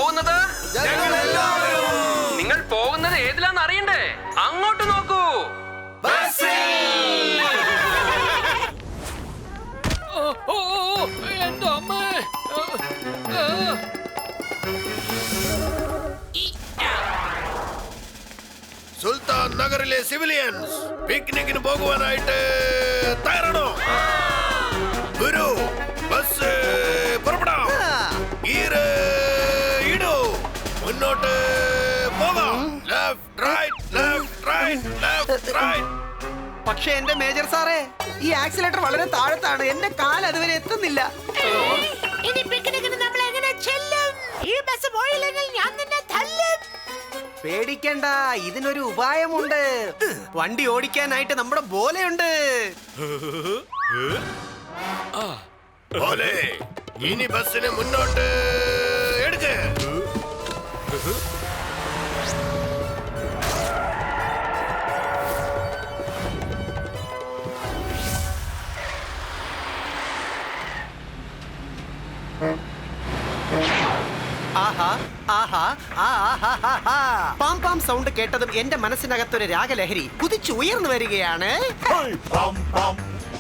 പോകുന്നത്? നിങ്ങൾ പോകുന്നത് ഏതിലാന്ന് അറിയണ്ടേ? അങ്ങോട്ട് നോക്കൂ. എന്റെ അമ്മ. സുൽത്താൻ നഗറിലെ സിവിലിയൻസ് പിക്നിക്കിന് പോകുവാനായിട്ട് തയ്യാറാണോ? ഗുരു, ബസ് പുറപ്പെടാം. ഗിയർ ഇടൂ, മുന്നോട്ട് പോകാം. Left right, left right, left right. പക്ഷെ എന്റെ മേജർ സാറേ, ഈ ആക്സിലേറ്റർ വളരെ താഴത്താണ്. എന്റെ കാൽ അതുവരെ എത്തുന്നില്ല. ഇനി പിക്നിക്കിന് നമ്മൾ എങ്ങനെ ചെല്ലും? ഈ ബസ് പോയില്ലെങ്കിൽ ഞാൻ നിന്നെ തല്ലും. പേടിക്കണ്ട, ഇതിനൊരു ഉപായമുണ്ട്. വണ്ടി ഓടിക്കാനായിട്ട് നമ്മുടെ ബോലയുണ്ട്. പോലെ, ഇനി ബസ്സിന് മുന്നോട്ട് എടുക്ക്. ആഹാ, ആഹാ, ആഹാ. പാം പാം സൗണ്ട് കേട്ടതും എന്റെ മനസ്സിനകത്തൊരു രാഗലഹരി കുതിച്ചുയർന്നു വരികയാണ്.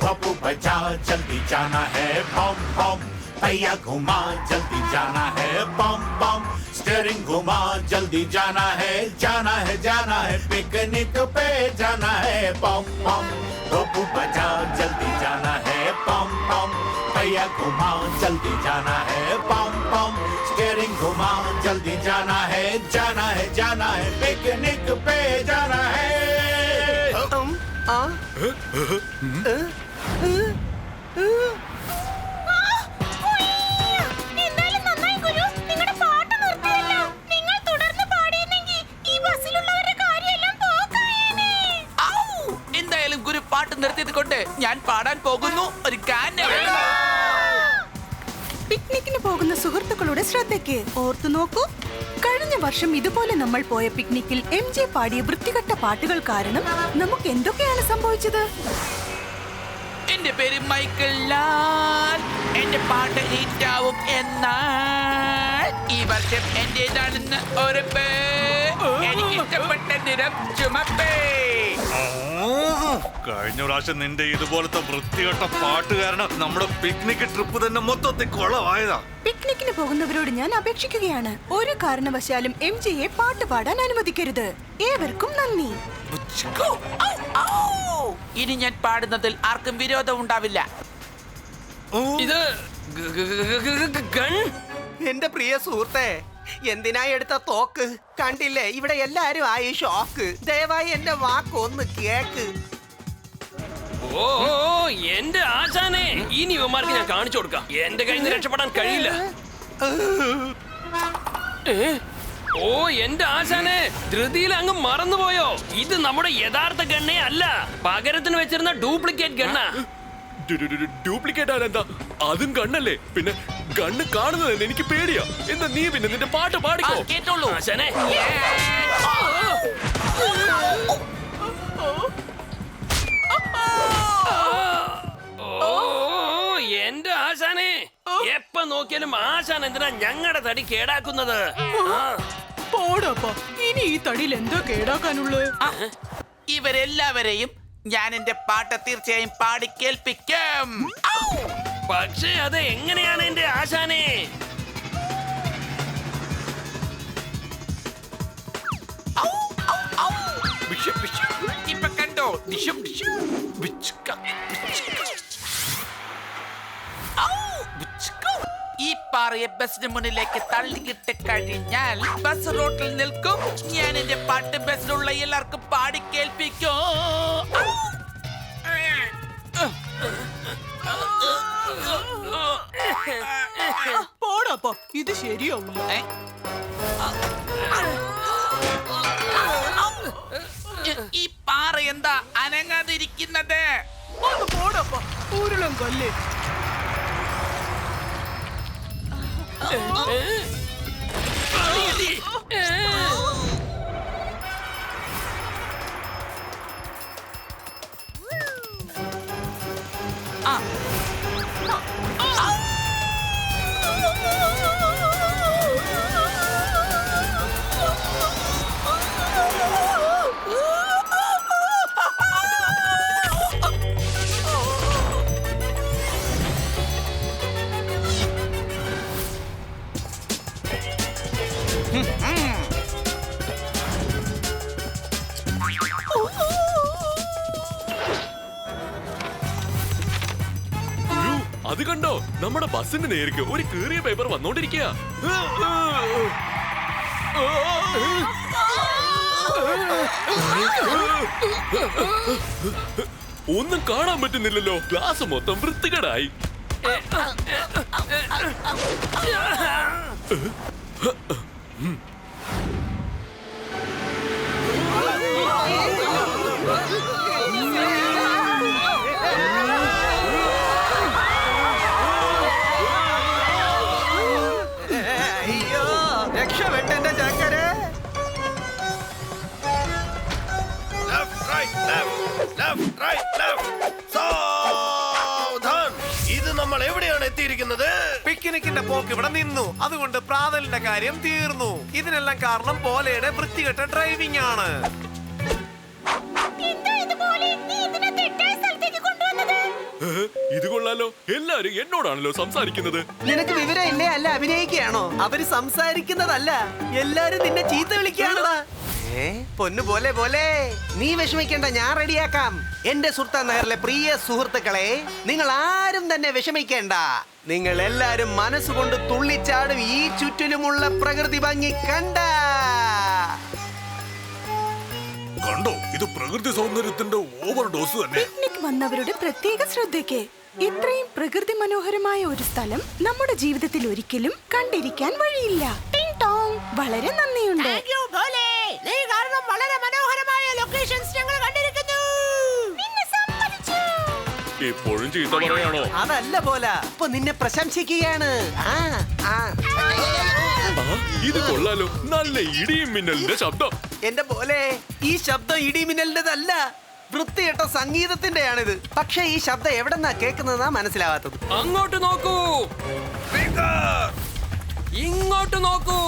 बपू बजा जल्दी जाना है बम बम पहिया घुमा जल्दी जाना है बम बम स्टीयरिंग घुमा जल्दी जाना है जाना है पिकनिक पे जाना है बम बम बपू बजा जल्दी जाना है बम बम पहिया घुमा जल्दी जाना है बम बम स्टीयरिंग घुमा जल्दी जाना है पिकनिक पे जाना है എന്തായാലും നന്നായി ഗുരു, നിങ്ങളുടെ പാട്ട് നിർത്തിയല്ലോ. നിങ്ങൾ തുടർന്ന് പാടിയിരുന്നെങ്കിൽ ഈ ബസ്സിലുള്ളവരുടെ കാര്യമെല്ലാം പോക്കായേനെ. എന്തായാലും ഗുരു പാട്ട് നിർത്തിയത് കൊണ്ട് ഞാൻ പാടാൻ പോകുന്നു ഒരു ഗാനം. പിക്നിക്കിന് പോകുന്ന സുഹൃത്തുക്കളുടെ ശ്രദ്ധയ്ക്ക് ഓർത്തു നോക്കൂ. കഴിഞ്ഞ വർഷം ഇതുപോലെ നമ്മൾ പോയ പിക്നിക്കിൽ MJ പാടിയ വൃത്തികെട്ട പാട്ടുകൾ കാരണം നമുക്ക് എന്തൊക്കെയാണ് സംഭവിച്ചത്? എന്റെ പേര് മൈക്കിൾ ലാൽ. എന്റെ പാട്ട് ഹിറ്റാവും എന്നാൽ ഈ വർഷം എന്റേതാണെന്ന് ഉറപ്പ്. എനിക്ക് ഇഷ്ടപ്പെട്ട നിറം ചുമപ്പേ. കഴിഞ്ഞ പ്രാവശ്യം നിന്റെ ഇതുപോലത്തെ വൃത്തികെട്ട പാട്ട് കാരണം നമ്മുടെ പിക്നിക് ട്രിപ്പ് തന്നെ മൊത്തത്തിൽ കൊളമായതാ. പിക്നിക്കിന് പോകുന്നവരോട് ഞാൻ അപേക്ഷിക്കുകയാണ്, ഒരു കാരണവശാലും MJയെ പാട്ട് പാടാൻ അനുവദിക്കരുത്. ഏവർക്കും നന്ദി. ഇനി ഞാൻ പാടുന്നതിൽ ആർക്കും വിരോധം ഉണ്ടാവില്ല. ഇത് ഗൺ. എന്റെ പ്രിയ സുഹൃത്തെ, എന്തിനായി എടുത്ത തോക്ക്? കണ്ടില്ലേ, ഇവിടെ എല്ലാരും ആയി ഷോക്ക്. ദയവായി എന്റെ വാക്ക് ഒന്ന് കേക്ക്. ഓ എന്റെ ആശാനെ, ഇനി ഇവന്മാർക്ക് ഞാൻ കാണിച്ചു കൊടുക്കാം. എന്റെ കയ്യിൽ നിന്ന് രക്ഷപ്പെടാൻ കഴിയില്ല. ഓ എന്റെ ആശാനെ, ധൃതിയിൽ അങ്ങ് മറന്നുപോയോ? ഇത് നമ്മുടെ യഥാർത്ഥ ഗണ്ണേ അല്ല, പകരത്തിന് വെച്ചിരുന്ന ഡ്യൂപ്ലിക്കേറ്റ് ഗണ്ണ. ഡ്യൂപ്ലിക്കേറ്റ് ആണെന്താ? അതും കണ്ണല്ലേ? പിന്നെ കണ്ണ് കാണുന്നത് എനിക്ക് പേടിയാ. എന്താ നീ പിന്നെ നിന്റെ പാട്ട് പാടിക്കോ. കേട്ടോളൂ ആശാനെ. ഓ എന്റെ ആശാനെ, എപ്പ നോക്കിയാലും ആശാൻ എന്തിനാ ഞങ്ങളുടെ തടി കേടാക്കുന്നത്? പോടപ്പാ, ഇനി ഈ തടിയിൽ എന്താ കേടാക്കാനുള്ളത്? ഇവരെല്ലാവരെയും ഞാൻ എന്റെ പാട്ട് തീർച്ചയായും പാടി കേൾപ്പിക്കും. പക്ഷേ അത് എങ്ങനെയാണ് എന്റെ ആശാനെ? ഇപ്പൊ കണ്ടോ? ഈ പാറയെ ബസിന് മുന്നിലേക്ക് തള്ളിയിട്ട് കഴിഞ്ഞാൽ ബസ് റോട്ടിൽ നിൽക്കും. ഞാൻ എന്റെ പാട്ട് ബസ്സിലുള്ള എല്ലാവർക്കും പാടി കേൾപ്പിക്കും. പോടപ്പാ, ഇത് ശരിയാവില്ല. ഈ പാറ എന്താ അനങ്ങാതിരിക്കുന്നത്? പോടപ്പാ, ഉരുളം കൊല്ലേ. ഗുരു, അത് കണ്ടോ? നമ്മുടെ ബസ്സിന്റെ നേർക്ക് ഒരു കീറിയ പേപ്പർ വന്നോണ്ടിരിക്കുക. ഒന്നും കാണാൻ പറ്റുന്നില്ലല്ലോ. ഗ്ലാസ് മൊത്തം വൃത്തികേടായി. അയ്യോ, രക്ഷപ്പെട്ടെന്റെ ചക്കരെ. Left right left right left. സാവധാൻ. ഇത് നമ്മൾ എവിടെയാണ് എത്തിയിരിക്കുന്നത്? പിക്നിക്കിന്റെ പോക്ക് ഇവിടെ നിന്നു. അതുകൊണ്ട് പ്രാതലിന്റെ കാര്യം തീർന്നു. ഇതിനെല്ലാം കാരണം പോലെയുടെ വൃത്തികെട്ട ഡ്രൈവിംഗ് ആണ്. എന്താ ഇതുപോലെ? നീ ഇതിനെ തെറ്റായ സ്ഥലത്തേക്ക് കൊണ്ടുവന്നത്? ഇത് കൊള്ളാലോ. എല്ലാരും എന്നോടാണല്ലോ സംസാരിക്കുന്നത്. നിനക്ക് വിവരം ഇല്ലേ? അല്ല അഭിനയിക്കുകയാണോ? അവര് സംസാരിക്കുന്നതല്ല, എല്ലാരും നിന്നെ ചീത്ത വിളിക്കുകയാണോ? പൊന്നു പോലെ പോലെ നീ വിഷമിക്കേണ്ട, ഞാൻ റെഡിയാക്കാം. എന്റെ സുൽത്താൻ നഗറിലെ പ്രിയ സുഹൃത്തുക്കളെ, നിങ്ങൾ ആരും തന്നെ വിഷമിക്കേണ്ട. നിങ്ങൾ എല്ലാരും മനസ്സുകൊണ്ട് തുള്ളിച്ചാടും ഈ ചുറ്റിലുമുള്ള പ്രകൃതി ഭംഗി കണ്ട. കണ്ടോ, ഇത് പ്രകൃതി സൗന്ദര്യത്തിന്റെ ഓവർ ഡോസ് തന്നെ. പിക്നിക് വന്നവരുടെ പ്രത്യേക ശ്രദ്ധയ്ക്ക് ഇത്രയും പ്രകൃതി മനോഹരമായ ഒരു സ്ഥലം നമ്മുടെ ജീവിതത്തിൽ ഒരിക്കലും കണ്ടിരിക്കാൻ വഴിയില്ല. ടിങ് ടോങ്. വളരെ നന്ദിയുണ്ട്. നീ കാരണം വളരെ മനോഹരമായ ലൊക്കേഷൻസ് ഞങ്ങൾ കണ്ടിരിക്കുന്നു. നിന്നെ സമ്മതിച്ചു. എപ്പോഴും ചീത്ത പറയാണോ? അതല്ല പോലെ, ഇപ്പൊ നിന്നെ പ്രശംസിക്കുകയാണ്. ഇത് കൊള്ളാലോ. നല്ല ഇടിയും മിന്നലിന്റെ ശബ്ദം. എന്റെ പോലെ ഈ ശബ്ദം ഇടിമിന്നലിന്റെതല്ല, വൃത്തികെട്ട സംഗീതത്തിന്റെയാണിത്. പക്ഷെ ഈ ശബ്ദം എവിടെന്നാ കേൾക്കുന്നതാ മനസ്സിലാവാത്തത്. അങ്ങോട്ട് നോക്കൂ, സ്പീക്കർ. ഇങ്ങോട്ട് നോക്കൂ.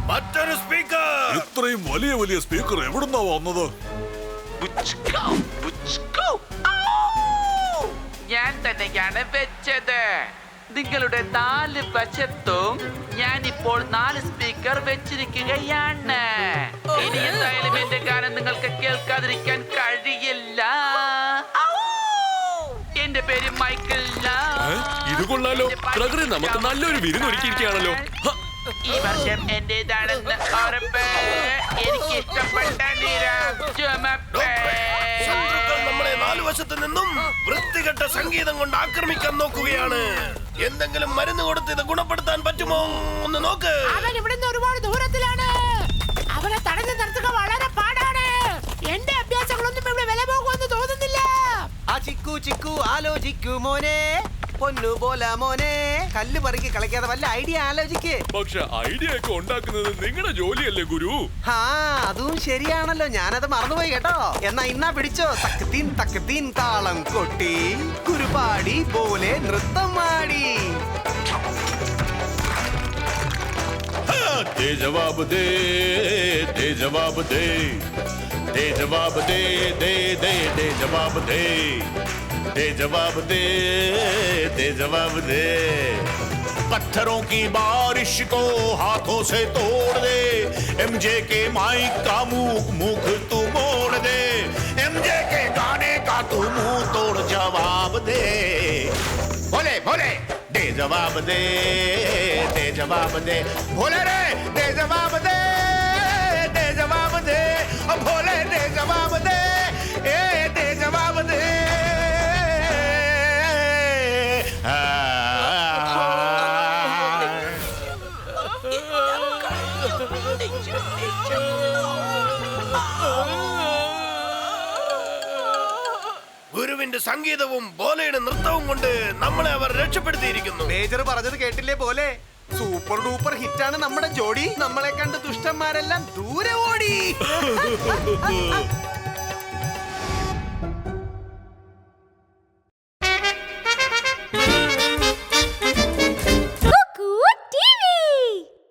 മറ്റൊരു സ്പീക്കർ. ഇത്രയും വലിയ വലിയ സ്പീക്കർ എവിടുന്നാ വന്നത്? ഞാൻ തന്നെയാണ് വെച്ചത്. നിങ്ങളുടെ 4 വശത്തും ഞാനിപ്പോൾ 4 സ്പീക്കർ വെച്ചിരിക്കുകയാണ്. ഇനി എന്തായാലും എന്റെ ഗാനം നിങ്ങൾക്ക് കേൾക്കാതിരിക്കാൻ കഴിയില്ല. എന്റെ പേര് മൈക്കിൾ. ഇത് കൊള്ളാലോ. പ്രകൃതി നമുക്ക് നല്ലൊരു വിരുന്നൊരുക്കിയിരിക്കുകയാണല്ലോ. ഈ വർഷം എന്റേതാണെന്ന് ഉറപ്പ്. എനിക്ക് ഇഷ്ടപ്പെട്ട ശത്രുക്കൾ നമ്മളെ 4 വശത്തു നിന്നും വൃത്തികെട്ട സംഗീതം കൊണ്ട് ആക്രമിക്കാൻ നോക്കുകയാണ്. എന്തെങ്കിലും മരുന്ന് കൊടുത്ത് ഇത് ഗുണപ്പെടുത്താൻ പറ്റുമോ ഒന്ന് നോക്ക്. അവൻ ഇവിടുന്ന് ഒരുപാട് ദൂരത്തിലാണ്. അവനെ തടഞ്ഞു നിർത്തുക വളരെ പാടാണ്. എന്റെ അഭ്യാസങ്ങളൊന്നും ഇവിടെ വില പോകുമെന്ന് തോന്നുന്നില്ല. ആ ചിക്കു ചിക്കു ആലോചിക്കൂ മോനെ, പൊന്നു പോല മോനെ. കല്ല് പറക്കി കളിക്കാതെ വല്ല ഐഡിയ ആലോചിക്ക്. പക്ഷെ ഐഡിയ ഒക്കെ ഉണ്ടാക്കുന്നത് നിങ്ങളുടെ ജോലിയല്ലേ ഗുരു? ആ അതും ശരിയാണല്ലോ, ഞാനത് മറന്നുപോയി കേട്ടോ. എന്നാ ഇന്നാ പിടിച്ചോ. തക്ക് തീൻ താളം കൊട്ടി കുരുപാടി പോലെ നൃത്തം ആടി. दे जवाब दे, दे जवाब दे, दे जवाब दे, दे दे दे जवाब दे, दे जवाब दे, दे जवाब दे. पत्थरों की बारिश को हाथों से तोड़ दे. एमजे के माइक का मुख तू मोड़ दे. एमजे के गाने का तू मुंह तोड़ जवाब दे. बोले बोले दे जवाब दे, दे जवाब दे. बोले रे दे जवाब दे, दे जवाब दे. बोले दे जवाब दे, दे जवाब दे. ഗുരുവിന്റെ സംഗീതവും ബോലയുടെ നൃത്തവും കൊണ്ട് നമ്മളെ അവർ രക്ഷപ്പെടുത്തിയിരിക്കുന്നു. മേജർ പറഞ്ഞത് കേട്ടില്ലേ പോലെ? സൂപ്പർ ഡൂപ്പർ ഹിറ്റാണ് നമ്മുടെ ജോഡി. നമ്മളെ കണ്ട് ദുഷ്ടന്മാരെല്ലാം ദൂരെ ഓടി.